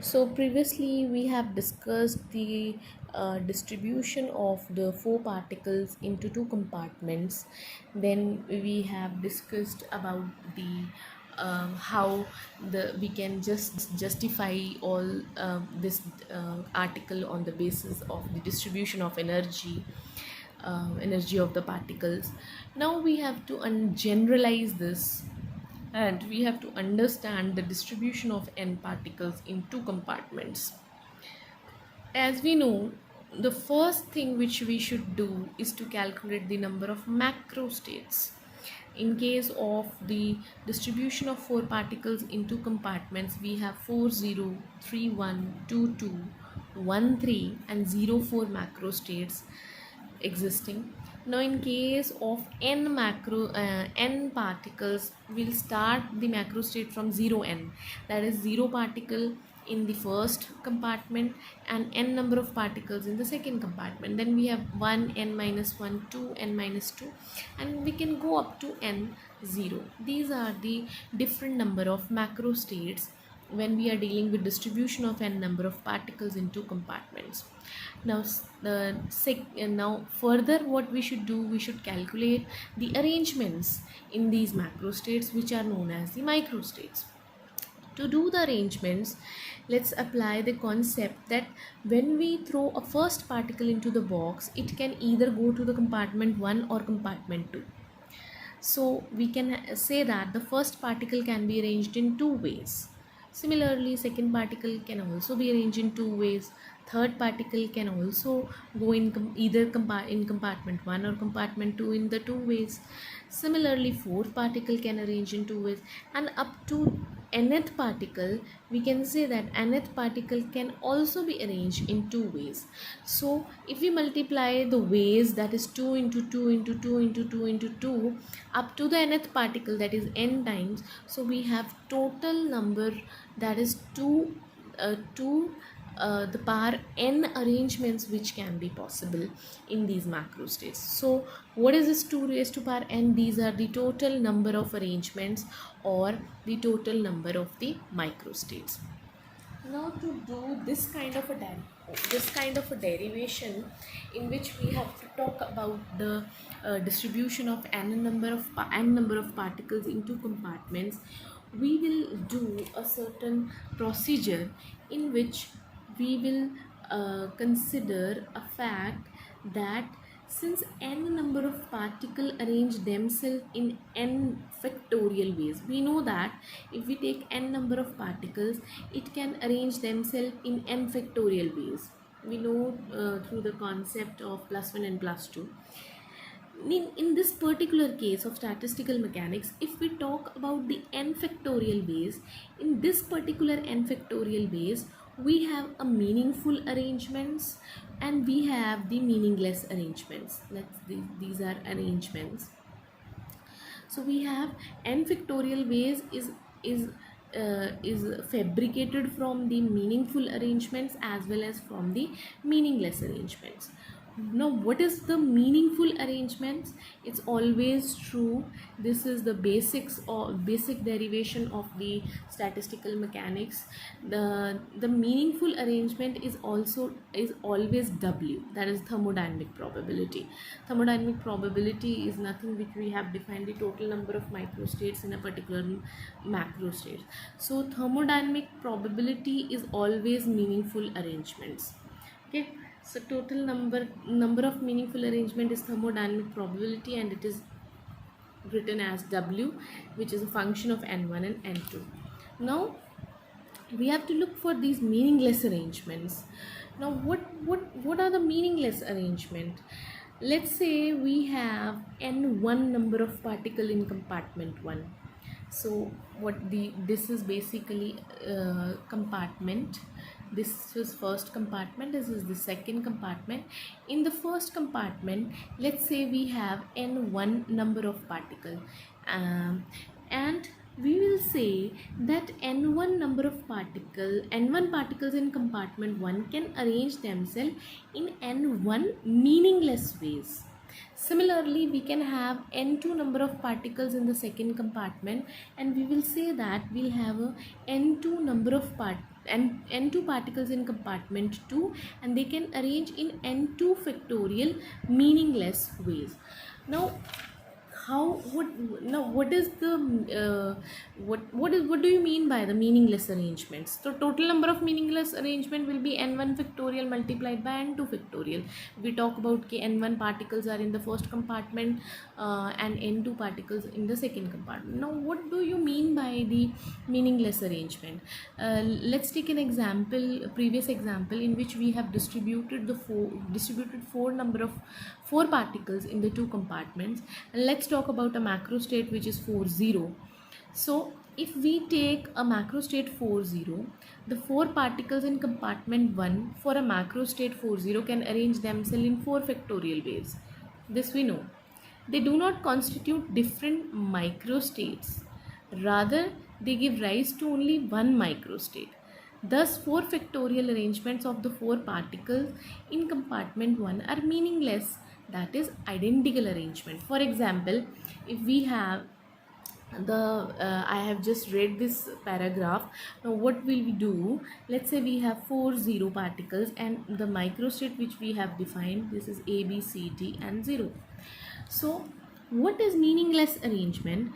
So previously we have discussed the distribution of the four particles into two compartments. Then we have discussed about the how the we can just justify all this article on the basis of the distribution of energy of the particles. Now we have to generalize this, and we have to understand the distribution of n particles in two compartments. As we know, the first thing which we should do is to calculate the number of macrostates. In case of the distribution of four particles in two compartments, we have 4 0, 3 1, 2 2, 1 3, and 0 4 macrostates existing. Now in case of n particles, we'll start the macro state from 0n, that is 0 particle in the first compartment and n number of particles in the second compartment. Then we have 1 n minus 1, 2 n minus 2, and we can go up to n 0. These are the different number of macro states when we are dealing with distribution of n number of particles in two compartments. Now now further what we should do, we should calculate the arrangements in these macro states, which are known as the microstates. To do the arrangements, let's apply the concept that when we throw a first particle into the box, it can either go to the compartment 1 or compartment 2. So we can say that the first particle can be arranged in two ways. Similarly, second particle can also be arranged in two ways. Third particle can also go in either in compartment 1 or compartment 2 in the two ways. Similarly, fourth particle can arrange in two ways, and up to nth particle, we can say that nth particle can also be arranged in two ways. So if we multiply the ways, that is 2 into 2 into 2 into 2 into 2 up to the nth particle, that is n times. So we have total number, that is 2 the power n arrangements which can be possible in these macro states. So what is this 2 raised to power n? These are the total number of arrangements or the total number of the micro states. Now to do this kind of a derivation, in which we have to talk about the distribution of n number of particles into compartments, we will do a certain procedure in which we will consider a fact that since n number of particles arrange themselves in n factorial ways, we know that if we take n number of particles, it can arrange themselves in n factorial ways. We know through the concept of plus 1 and plus 2. In this particular case of statistical mechanics, if we talk about the n factorial ways, in this particular n factorial ways, we have a meaningful arrangements and we have the meaningless arrangements. These are arrangements. So we have n factorial ways is fabricated from the meaningful arrangements as well as from the meaningless arrangements. Now what is the meaningful arrangements? It's always true, this is the basics or basic derivation of the statistical mechanics. The meaningful arrangement is always W, that is thermodynamic probability. Thermodynamic probability is nothing which we have defined the total number of microstates in a particular macro state. So thermodynamic probability is always meaningful arrangements. Okay, so total number of meaningful arrangement is thermodynamic probability, and it is written as W, which is a function of n1 and n2. Now we have to look for these meaningless arrangements. Now what are the meaningless arrangement? Let's say we have n1 number of particle in compartment 1. So this is basically compartment. This is first compartment, this is the second compartment. In the first compartment, let's say we have n1 number of particle, and we will say that n1 number of n1 particles in compartment 1 can arrange themselves in n1 meaningless ways. Similarly, we can have n2 number of particles in the second compartment, and we will say that we'll have a n2 number of n2 particles in compartment 2, and they can arrange in n2 factorial meaningless ways. Now how what now what is the what do you mean by the meaningless arrangements? So total number of meaningless arrangement will be n1 factorial multiplied by n2 factorial. We talk about n1 particles are in the first compartment and n2 particles in the second compartment. Now what do you mean by the meaningless arrangement? Let's take an example, a previous example, in which we have distributed four particles in the two compartments, and let's talk about a macro state which is 4 0. So if we take a macro state 4 0, the four particles in compartment 1 for a macro state 4 0 can arrange themselves in 4 factorial ways. This we know. They do not constitute different microstates. Rather, they give rise to only one microstate. Thus, 4 factorial arrangements of the 4 particles in compartment 1 are meaningless, that is, identical arrangement. For example, if we have I have just read this paragraph. Now what will we do? Let's say we have 4 0 particles, and the microstate which we have defined, this is A, B, C, D and 0. So what is meaningless arrangement?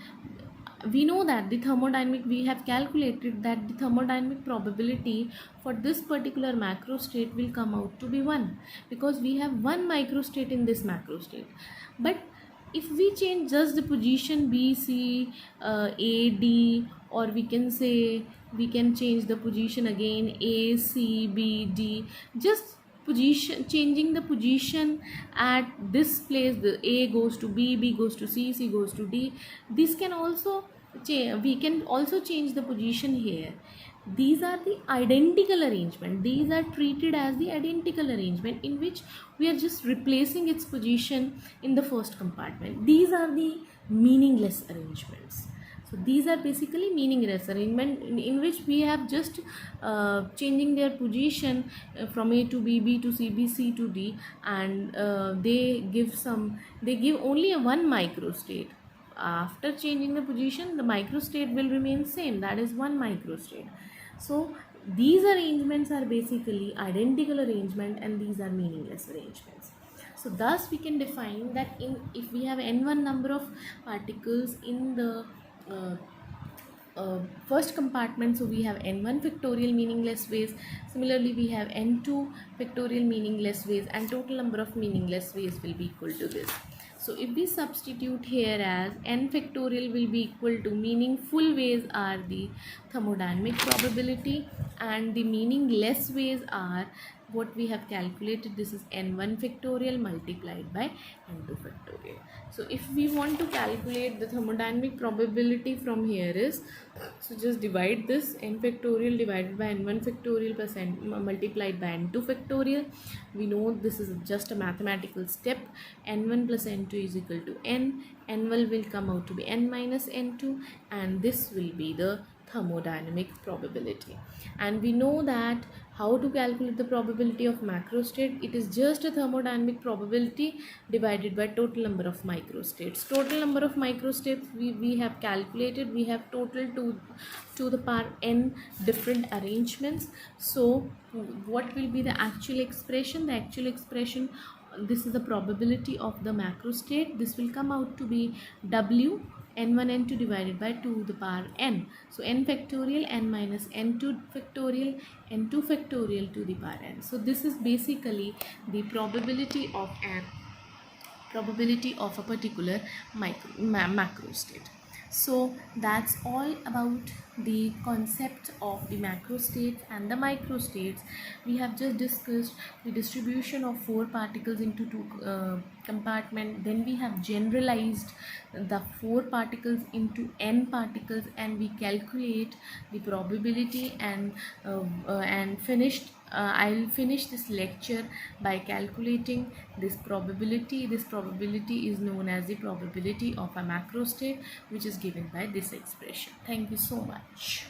We know that we have calculated that the thermodynamic probability for this particular macro state will come out to be 1, because we have one microstate in this macro state. But if we change just the position B, C, A, D, or we can say we can change the position again A, C, B, D, just changing the position at this place, the A goes to B, B goes to C, C goes to D. This can also we can also change the position here. These are the identical arrangement. These are treated as the identical arrangement in which we are just replacing its position in the first compartment. These are the meaningless arrangements. So these are basically meaningless arrangement in which we have just changing their position from A to B, B to C, B, C to D, and they give only a one microstate. After changing the position, the microstate will remain same, that is one microstate. So these arrangements are basically identical arrangement, and these are meaningless arrangements. So thus we can define that if we have n1 number of particles in the first compartment, so we have n1 factorial meaningless ways. Similarly, we have n2 factorial meaningless ways, and total number of meaningless ways will be equal to this. So if we substitute here as n factorial will be equal to, meaningful ways are the thermodynamic probability, and the meaningless ways are what we have calculated. This is n1 factorial multiplied by n2 factorial. So if we want to calculate the thermodynamic probability from here is, so just divide this n factorial divided by n1 factorial plus n multiplied by n2 factorial. We know this is just a mathematical step. n1 plus n2 is equal to n1 will come out to be n minus n2, and this will be the thermodynamic probability. And we know that how to calculate the probability of macro state. It is just a thermodynamic probability divided by total number of microstates. Total number of microstates we have calculated. We have total to the power n different arrangements. So what will be the actual expression? The actual expression, this is the probability of the macro state. This will come out to be W n1 n2 divided by 2 the power n. So n factorial, n minus n2 factorial, n2 factorial to the power n. So this is basically the probability of a particular macro state. So that's all about the concept of the macro states and the micro states. We have just discussed the distribution of four particles into two compartments. Then we have generalized the four particles into n particles, and we calculate the probability and finished. I'll finish this lecture by calculating this probability. This probability is known as the probability of a macro state, which is given by this expression. Thank you so much.